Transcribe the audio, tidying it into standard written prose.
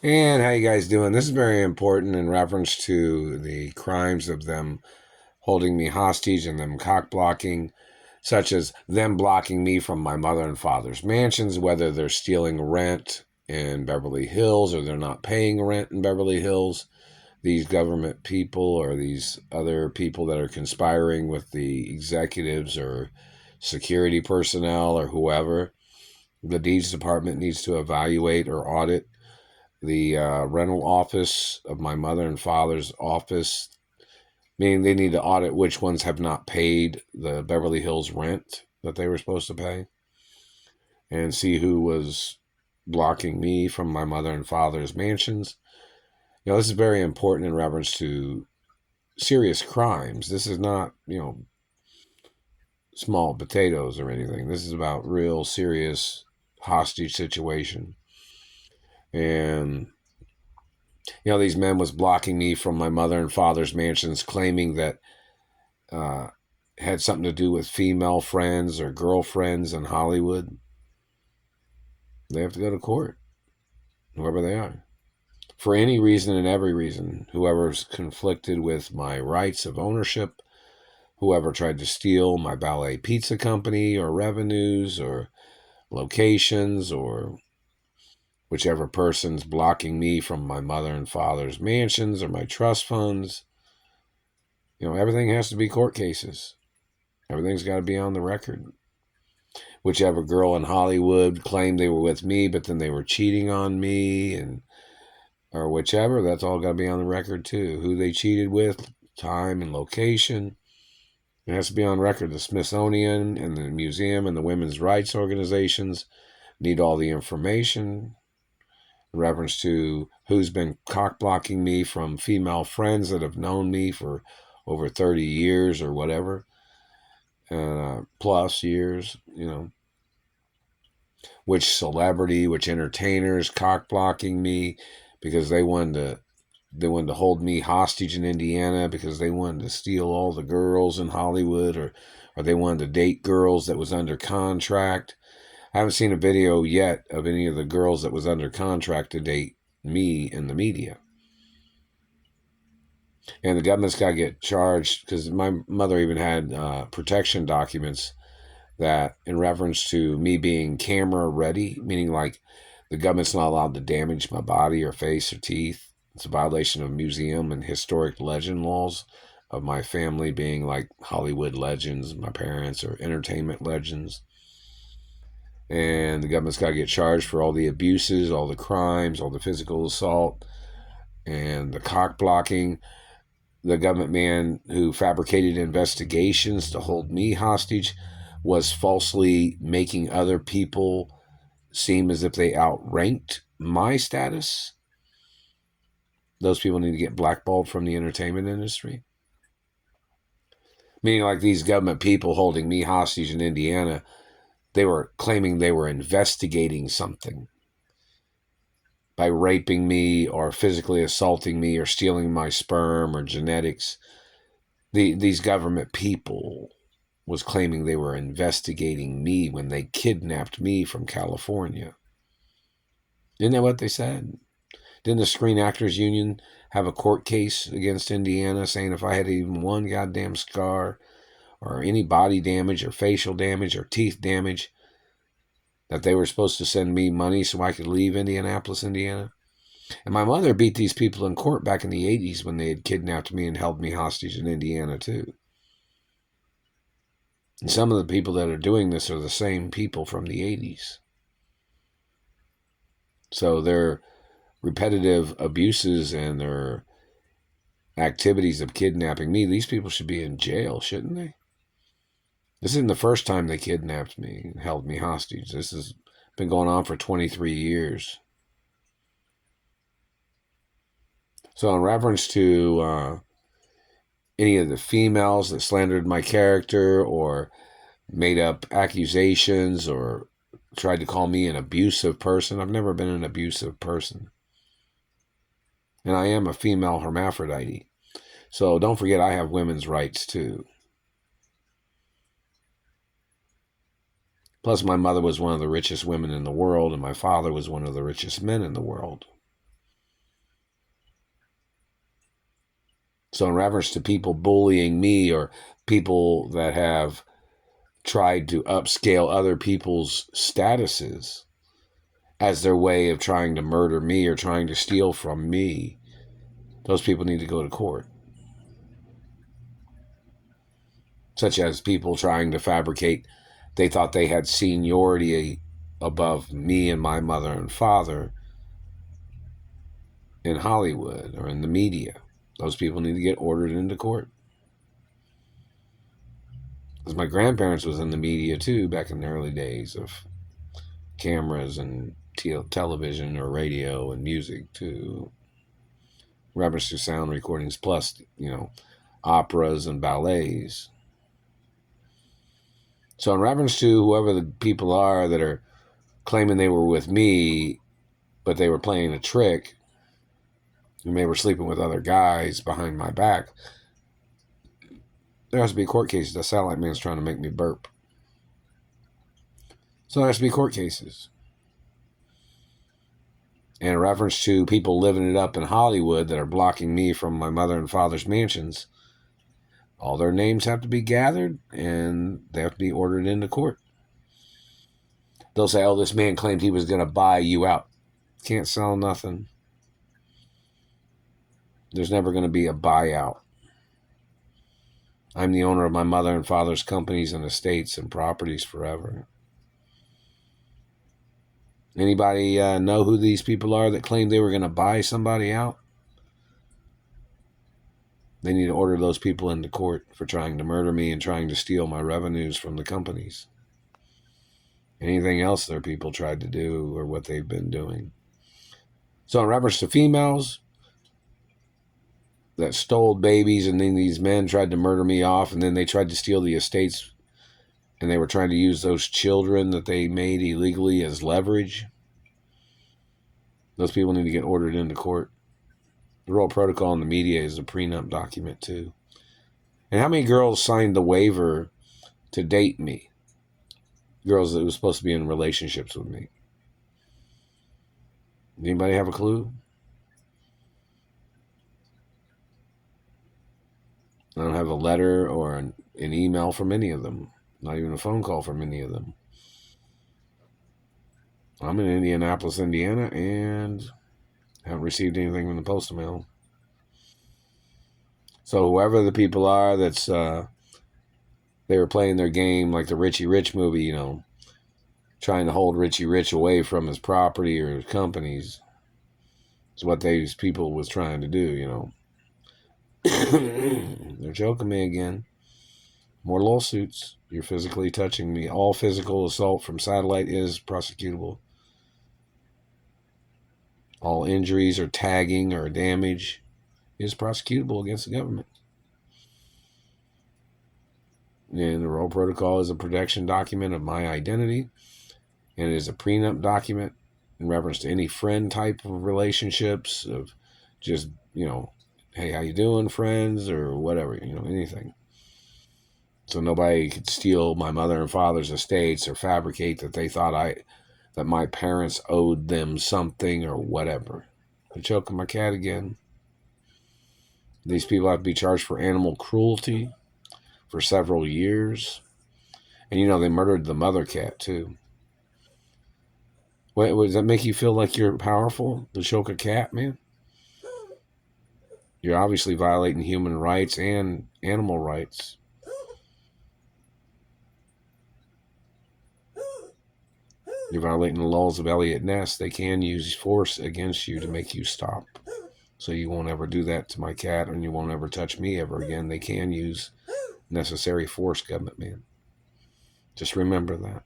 And how you guys doing? This is very important in reference to the crimes of them holding me hostage and them cock blocking, such as them blocking me from my mother and father's mansions, whether they're stealing rent in Beverly Hills or they're not paying rent in Beverly Hills. These government people or these other people that are conspiring with the executives or security personnel or whoever, the deeds department needs to evaluate or audit the rental office of my mother and father's office, meaning they need to audit which ones have not paid the Beverly Hills rent that they were supposed to pay and see who was blocking me from my mother and father's mansions. This is very important in reference to serious crimes. This is not, small potatoes or anything. This is about real serious hostage situation. And these men was blocking me from my mother and father's mansions, claiming that uh, had something to do with female friends or girlfriends in Hollywood. They have to go to court, whoever they are, for any reason and every reason. Whoever's conflicted with my rights of ownership, whoever tried to steal my ballet pizza company or revenues or locations, or whichever person's blocking me from my mother and father's mansions or my trust funds. Everything has to be court cases. Everything's got to be on the record. Whichever girl in Hollywood claimed they were with me, but then they were cheating on me, and or whichever, that's all got to be on the record too. Who they cheated with, time and location. It has to be on record. The Smithsonian and the museum and the women's rights organizations need all the information in reference to who's been cock blocking me from female friends that have known me for over 30 years or whatever, plus years, which celebrity, which entertainers cock blocking me because they wanted to hold me hostage in Indiana because they wanted to steal all the girls in Hollywood, or they wanted to date girls that was under contract. I haven't seen a video yet of any of the girls that was under contract to date me in the media. And the government's got to get charged because my mother even had protection documents that in reference to me being camera ready, meaning like the government's not allowed to damage my body or face or teeth. It's a violation of museum and historic legend laws of my family being like Hollywood legends, my parents, or entertainment legends. And the government's got to get charged for all the abuses, all the crimes, all the physical assault, and the cock blocking. The government man who fabricated investigations to hold me hostage was falsely making other people seem as if they outranked my status. Those people need to get blackballed from the entertainment industry. Meaning, like these government people holding me hostage in Indiana, they were claiming they were investigating something by raping me or physically assaulting me or stealing my sperm or genetics. These government people was claiming they were investigating me when they kidnapped me from California. Isn't that what they said? Didn't the Screen Actors Union have a court case against Indiana saying if I had even one goddamn scar or any body damage or facial damage or teeth damage, that they were supposed to send me money so I could leave Indianapolis, Indiana? And my mother beat these people in court back in the 80s when they had kidnapped me and held me hostage in Indiana, too. And some of the people that are doing this are the same people from the 80s. So their repetitive abuses and their activities of kidnapping me, these people should be in jail, shouldn't they? This isn't the first time they kidnapped me and held me hostage. This has been going on for 23 years. So in reference to any of the females that slandered my character or made up accusations or tried to call me an abusive person, I've never been an abusive person. And I am a female hermaphrodite. So don't forget I have women's rights too. Plus, my mother was one of the richest women in the world, and my father was one of the richest men in the world. So in reference to people bullying me or people that have tried to upscale other people's statuses as their way of trying to murder me or trying to steal from me, those people need to go to court. Such as people trying to fabricate, they thought they had seniority above me and my mother and father in Hollywood or in the media. Those people need to get ordered into court. Because my grandparents was in the media too back in the early days of cameras and television or radio and music too. Reference to sound recordings plus, operas and ballets. So in reference to whoever the people are that are claiming they were with me, but they were playing a trick, and they were sleeping with other guys behind my back, there has to be court cases. The satellite man's trying to make me burp. So there has to be court cases. And in reference to people living it up in Hollywood that are blocking me from my mother and father's mansions, all their names have to be gathered and they have to be ordered into court. They'll say, oh, this man claimed he was going to buy you out. Can't sell nothing. There's never going to be a buyout. I'm the owner of my mother and father's companies and estates and properties forever. Anybody know who these people are that claim they were going to buy somebody out? They need to order those people into court for trying to murder me and trying to steal my revenues from the companies. Anything else their people tried to do or what they've been doing. So in reference to females that stole babies and then these men tried to murder me off and then they tried to steal the estates and they were trying to use those children that they made illegally as leverage, those people need to get ordered into court. The Royal Protocol in the media is a prenup document too. And how many girls signed the waiver to date me? Girls that were supposed to be in relationships with me. Anybody have a clue? I don't have a letter or an email from any of them. Not even a phone call from any of them. I'm in Indianapolis, Indiana, and haven't received anything from the postal mail. So whoever the people are that's, they were playing their game like the Richie Rich movie, trying to hold Richie Rich away from his property or his companies. Is what these people was trying to do, They're joking me again. More lawsuits. You're physically touching me. All physical assault from satellite is prosecutable. All injuries or tagging or damage is prosecutable against the government. And the Royal Protocol is a protection document of my identity. And it is a prenup document in reference to any friend type of relationships of just, hey, how you doing, friends, or whatever, anything. So nobody could steal my mother and father's estates or fabricate that they thought that my parents owed them something or whatever. I'm choking my cat again. These people have to be charged for animal cruelty for several years. And they murdered the mother cat too. Wait, does that make you feel like you're powerful to choke a cat, man? You're obviously violating human rights and animal rights. You're violating the laws of Elliot Ness. They can use force against you to make you stop. So you won't ever do that to my cat and you won't ever touch me ever again. They can use necessary force, government man. Just remember that.